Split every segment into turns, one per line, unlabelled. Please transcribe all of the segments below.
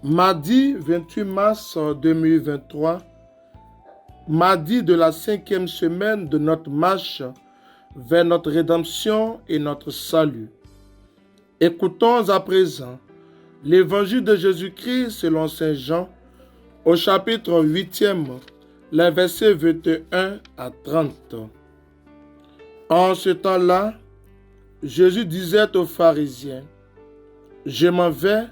Mardi 28 mars 2023, mardi de la 5e semaine de notre marche vers notre rédemption et notre salut. Écoutons à présent l'évangile de Jésus-Christ selon Saint Jean au chapitre 8e, les versets 21 à 30. En ce temps-là, Jésus disait aux pharisiens, « Je m'en vais,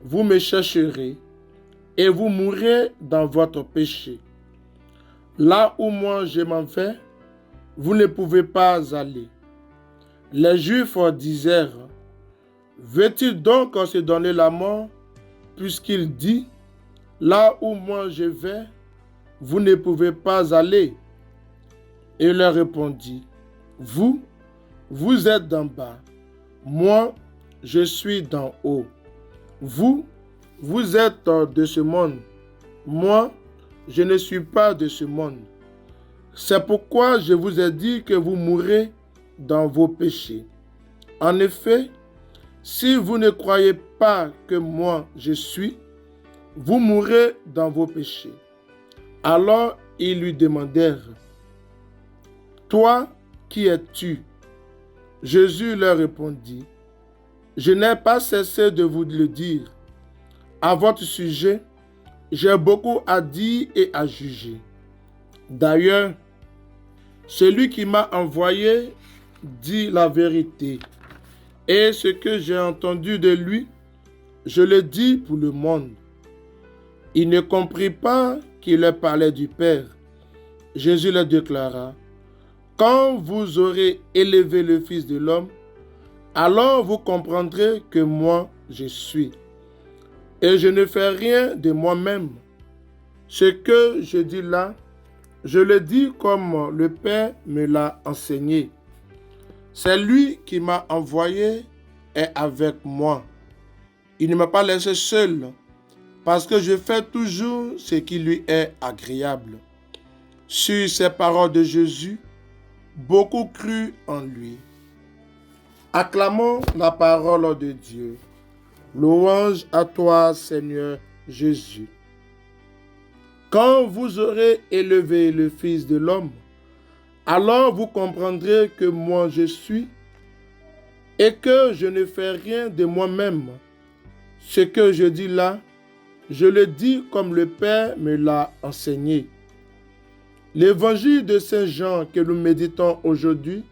vous me chercherez, et vous mourrez dans votre péché. Là où moi je m'en vais, vous ne pouvez pas aller. » Les Juifs disèrent, « Veut-il donc se donner la mort, puisqu'il dit, « Là où moi je vais, vous ne pouvez pas aller. » Et il leur répondit, « Vous êtes d'en bas, moi, je suis d'en haut. Vous êtes de ce monde, moi, je ne suis pas de ce monde. C'est pourquoi je vous ai dit que vous mourrez dans vos péchés. En effet, si vous ne croyez pas que moi je suis, vous mourrez dans vos péchés. » Alors ils lui demandèrent, « Toi, qui es-tu » Jésus leur répondit, « Je n'ai pas cessé de vous le dire. À votre sujet, j'ai beaucoup à dire et à juger. D'ailleurs, celui qui m'a envoyé dit la vérité, et ce que j'ai entendu de lui, je le dis pour le monde. » Il ne comprit pas qu'il parlait du Père. Jésus leur déclara, « Quand vous aurez élevé le Fils de l'homme, alors vous comprendrez que moi je suis. Et je ne fais rien de moi-même. Ce que je dis là, je le dis comme le Père me l'a enseigné. C'est lui qui m'a envoyé est avec moi. Il ne m'a pas laissé seul, parce que je fais toujours ce qui lui est agréable. » Sur ces paroles de Jésus, beaucoup crurent en lui. Acclamons la parole de Dieu. Louange à toi, Seigneur Jésus. Quand vous aurez élevé le Fils de l'homme, alors vous comprendrez que moi je suis et que je ne fais rien de moi-même. Ce que je dis là, je le dis comme le Père me l'a enseigné. L'évangile de Saint Jean que nous méditons aujourd'hui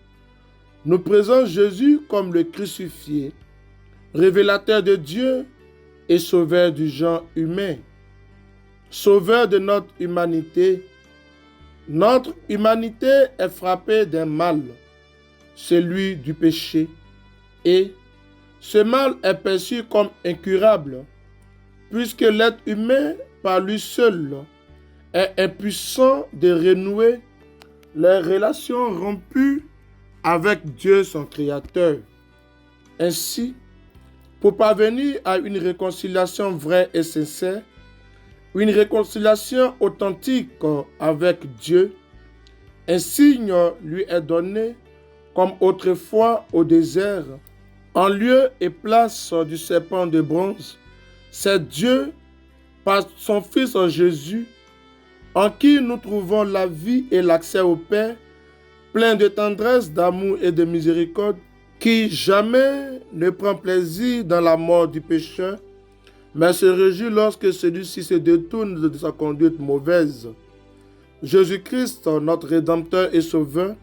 nous présente Jésus comme le crucifié, révélateur de Dieu et sauveur du genre humain, sauveur de notre humanité. Notre humanité est frappée d'un mal, celui du péché, et ce mal est perçu comme incurable, puisque l'être humain, par lui seul, est impuissant de renouer les relations rompues avec Dieu son Créateur. Ainsi, pour parvenir à une réconciliation vraie et sincère, une réconciliation authentique avec Dieu, un signe lui est donné comme autrefois au désert, en lieu et place du serpent de bronze. C'est Dieu, par son Fils Jésus, en qui nous trouvons la vie et l'accès au Père, plein de tendresse, d'amour et de miséricorde, qui jamais ne prend plaisir dans la mort du pécheur, mais se réjouit lorsque celui-ci se détourne de sa conduite mauvaise. Jésus-Christ, notre Rédempteur et Sauveur,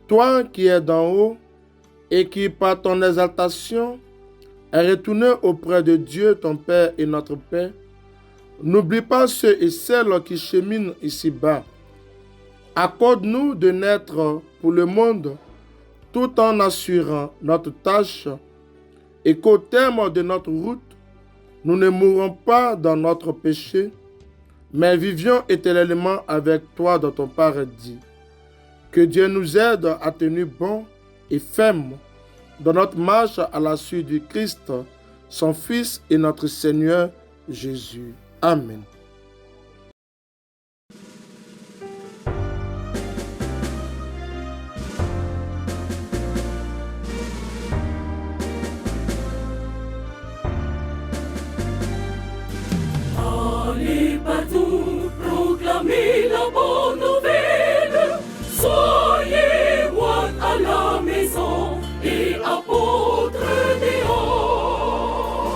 toi qui es d'en haut et qui, par ton exaltation, est retourné auprès de Dieu, ton Père et notre Père, n'oublie pas ceux et celles qui cheminent ici-bas. Accorde-nous de naître pour le monde tout en assurant notre tâche et qu'au terme de notre route, nous ne mourrons pas dans notre péché, mais vivions éternellement avec toi dans ton paradis. Que Dieu nous aide à tenir bon et ferme dans notre marche à la suite du Christ, son Fils et notre Seigneur Jésus. Amen.